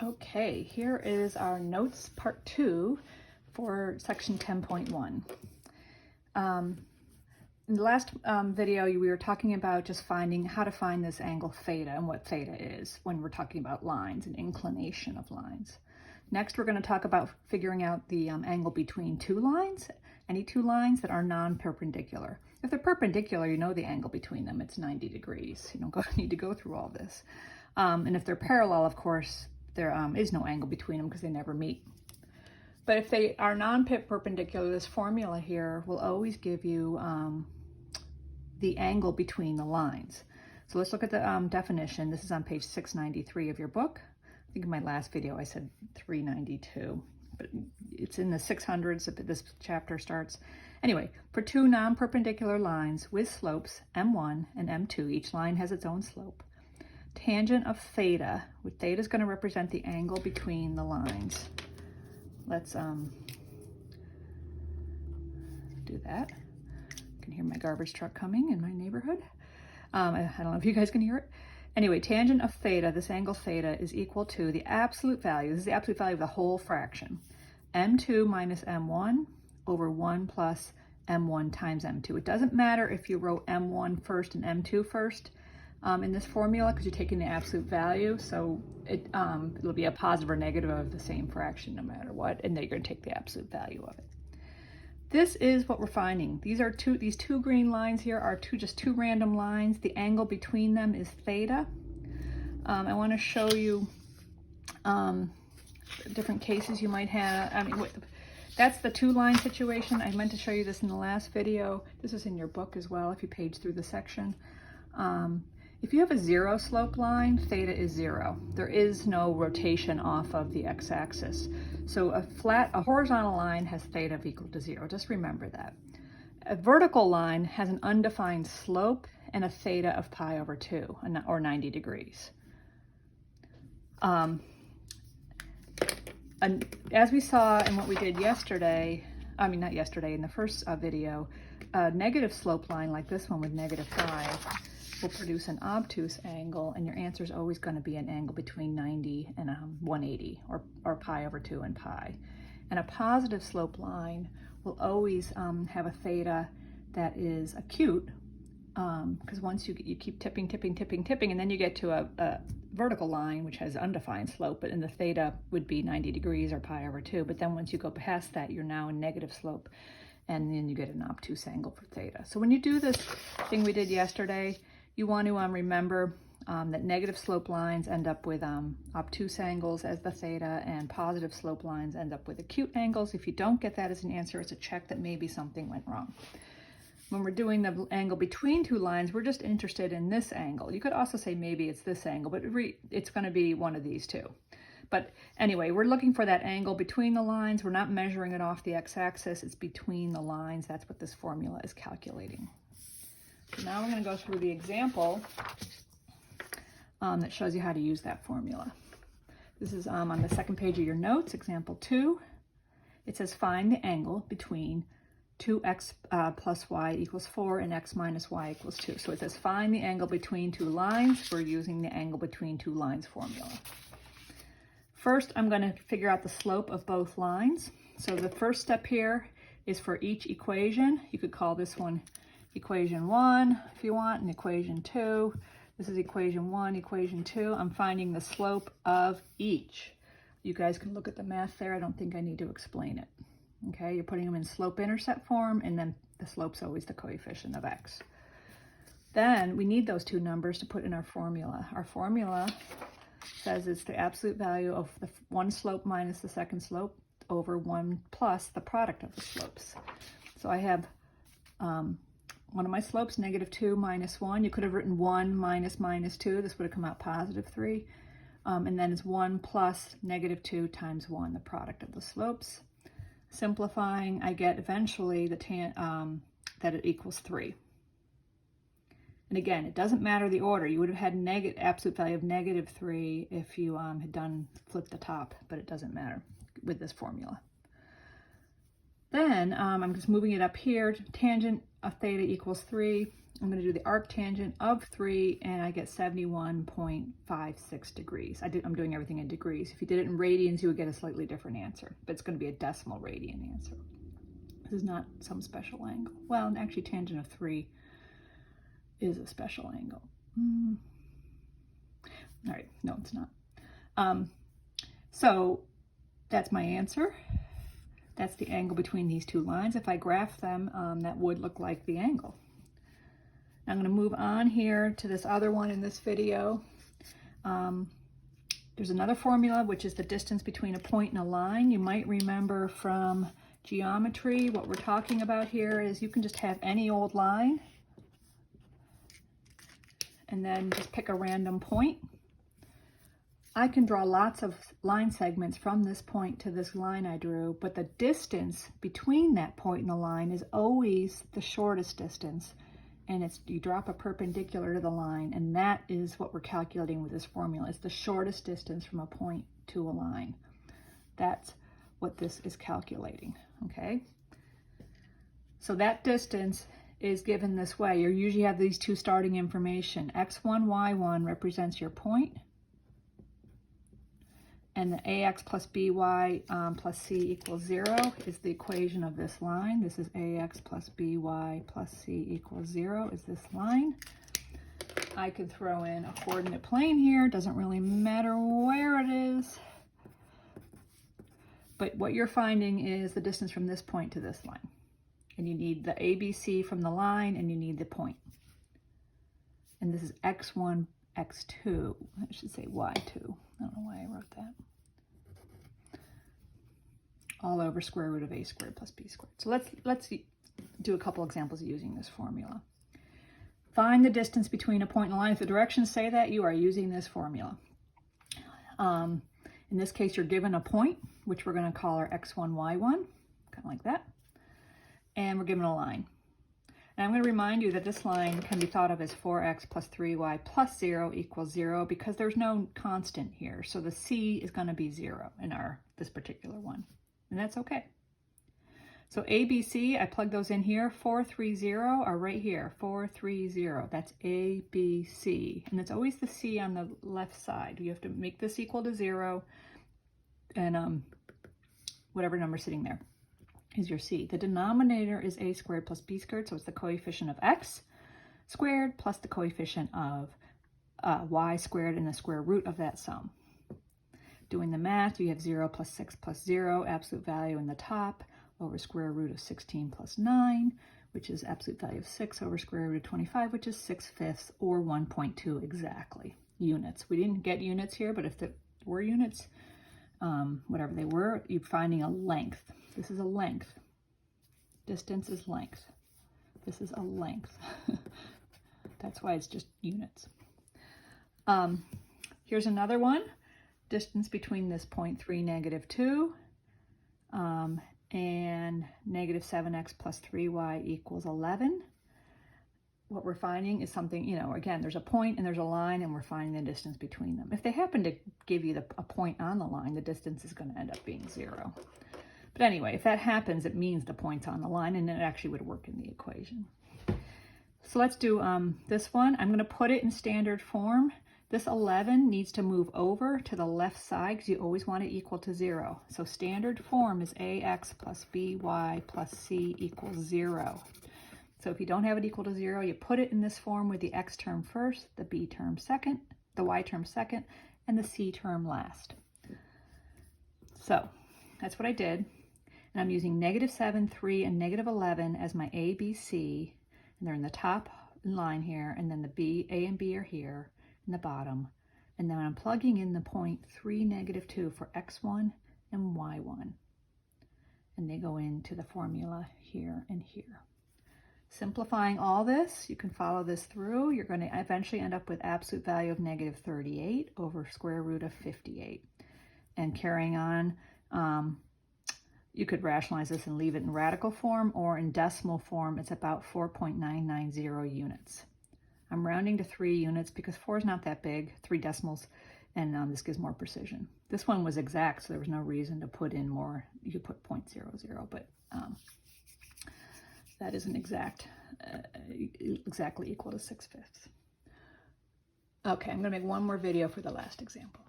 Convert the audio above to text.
Okay, here is our notes part 2 for section 10.1. In the last video, we were talking about just how to find this angle theta and what theta is when we're talking about lines and inclination of lines. Next, we're going to talk about figuring out the angle between two lines, any two lines that are non-perpendicular. If they're perpendicular, you know the angle between them, it's 90 degrees. You don't need to go through all this. And if they're parallel, of course, there is no angle between them because they never meet. But if they are non-perpendicular, this formula here will always give you the angle between the lines. So let's look at the definition. This is on page 693 of your book. I think in my last video I said 392, but it's in the 600s that this chapter starts. Anyway, for two non-perpendicular lines with slopes M1 and M2, each line has its own slope. Tangent of theta, with theta is going to represent the angle between the lines. Let's do that. You can hear my garbage truck coming in my neighborhood. I don't know if you guys can hear it. Anyway, tangent of theta, this angle theta, is equal to the absolute value. This is the absolute value of the whole fraction. M2 minus M1 over 1 plus M1 times M2. It doesn't matter if you wrote M1 first and M2 first in this formula because you're taking the absolute value. So it'll be a positive or negative of the same fraction no matter what, and then you're going to take the absolute value of it. This is what we're finding. These two green lines here are just two random lines. The angle between them is theta. I want to show you different cases you might have. That's the two-line situation. I meant to show you this in the last video. This is in your book as well if you page through the section. If you have a zero slope line, theta is 0. There is no rotation off of the x-axis. So a horizontal line has theta of equal to 0. Just remember that. A vertical line has an undefined slope and a theta of pi over 2, or 90 degrees. And as we saw in what we did yesterday, not yesterday, in the first video, a negative slope line like this one with -5 will produce an obtuse angle, and your answer is always going to be an angle between 90 and 180, or pi over 2 and pi. And a positive slope line will always have a theta that is acute, because once you keep tipping, and then you get to a vertical line which has undefined slope, and the theta would be 90 degrees or pi over 2. But then once you go past that, you're now in negative slope, and then you get an obtuse angle for theta. So when you do this thing we did yesterday, you want to remember that negative slope lines end up with obtuse angles as the theta, and positive slope lines end up with acute angles. If you don't get that as an answer, it's a check that maybe something went wrong. When we're doing the angle between two lines, we're just interested in this angle. You could also say maybe it's this angle, but it's going to be one of these two. But anyway, we're looking for that angle between the lines. We're not measuring it off the x-axis. It's between the lines. That's what this formula is calculating. So now we're going to go through the example that shows you how to use that formula. This is on the second page of your notes, example 2. It says find the angle between 2x plus y equals 4 and x minus y equals 2. So it says find the angle between two lines. We're using the angle between two lines formula. First, I'm going to figure out the slope of both lines. So the first step here is for each equation. You could call this one equation 1 if you want, and equation 2. This is equation 1, equation 2. I'm finding the slope of each. You guys can look at the math there. I don't think I need to explain it. Okay, you're putting them in slope-intercept form, and then the slope's always the coefficient of x. Then we need those two numbers to put in our formula. Our formula says it's the absolute value of the one slope minus the second slope over 1 plus the product of the slopes. So I have one of my slopes, -2 minus 1. You could have written 1 minus -2. This would have come out +3. And then it's 1 plus -2 times 1, the product of the slopes. Simplifying, I get eventually that it equals 3. And again, it doesn't matter the order. You would have had absolute value of -3 if you had flipped the top, but it doesn't matter with this formula. Then I'm just moving it up here. Tangent a theta equals 3. I'm going to do the arctangent of 3, and I get 71.56 degrees. I'm doing everything in degrees. If you did it in radians, you would get a slightly different answer, but it's going to be a decimal radian answer. This is not some special angle. Well, actually, tangent of 3 is a special angle. All right, no, it's not. So that's my answer. That's the angle between these two lines. If I graph them, that would look like the angle. I'm going to move on here to this other one in this video. There's another formula, which is the distance between a point and a line. You might remember from geometry, what we're talking about here is you can just have any old line and then just pick a random point. I can draw lots of line segments from this point to this line I drew, but the distance between that point and the line is always the shortest distance. And you drop a perpendicular to the line, and that is what we're calculating with this formula. It's the shortest distance from a point to a line. That's what this is calculating, okay? So that distance is given this way. You usually have these two starting information. X1, Y1 represents your point, and the AX plus BY plus C equals 0 is the equation of this line. This is AX plus BY plus C equals 0 is this line. I could throw in a coordinate plane here. Doesn't really matter where it is. But what you're finding is the distance from this point to this line. And you need the ABC from the line, and you need the point. And this is X1, X2. I should say Y2. I don't know why I wrote that. All over square root of a squared plus b squared. So let's do a couple examples using this formula. Find the distance between a point and a line. If the directions say that, you are using this formula. In this case, you're given a point, which we're going to call our x1, y1, kind of like that. And we're given a line. And I'm going to remind you that this line can be thought of as 4x plus 3y plus 0 equals 0 because there's no constant here. So the c is going to be 0 in this particular one. And that's okay. So A, B, C, I plug those in here. 4, 3, 0 are right here. 4, 3, 0. That's A, B, C. And it's always the C on the left side. You have to make this equal to 0. And whatever number sitting there is your C. The denominator is a squared plus b squared. So it's the coefficient of x squared plus the coefficient of y squared and the square root of that sum. Doing the math, you have 0 plus 6 plus 0, absolute value in the top, over square root of 16 plus 9, which is absolute value of 6 over square root of 25, which is 6/5 or 1.2 exactly. Units. We didn't get units here, but if there were units, whatever they were, you're finding a length. This is a length. Distance is length. This is a length. That's why it's just units. Here's another one. Distance between this point 3, -2, and -7x plus 3y equals 11. What we're finding is something, again, there's a point and there's a line, and we're finding the distance between them. If they happen to give you a point on the line, the distance is going to end up being 0. But anyway, if that happens, it means the point's on the line, and it actually would work in the equation. So let's do this one. I'm going to put it in standard form. This 11 needs to move over to the left side because you always want it equal to 0. So standard form is ax plus by plus c equals 0. So if you don't have it equal to 0, you put it in this form with the x term first, the b term second, the y term second, and the c term last. So that's what I did. And I'm using -7, 3, and -11 as my a, b, c. And they're in the top line here, and then the b, a and b are here in the bottom. And then I'm plugging in the point 3, -2 for x1 and y1. And they go into the formula here and here. Simplifying all this, you can follow this through. You're going to eventually end up with absolute value of -38 over square root of 58. And carrying on, you could rationalize this and leave it in radical form, or in decimal form, it's about 4.990 units. I'm rounding to 3 units because 4 is not that big, 3 decimals, and this gives more precision. This one was exact, so there was no reason to put in more. You could put 0.00, but that isn't exactly equal to 6/5. Okay, I'm going to make one more video for the last example.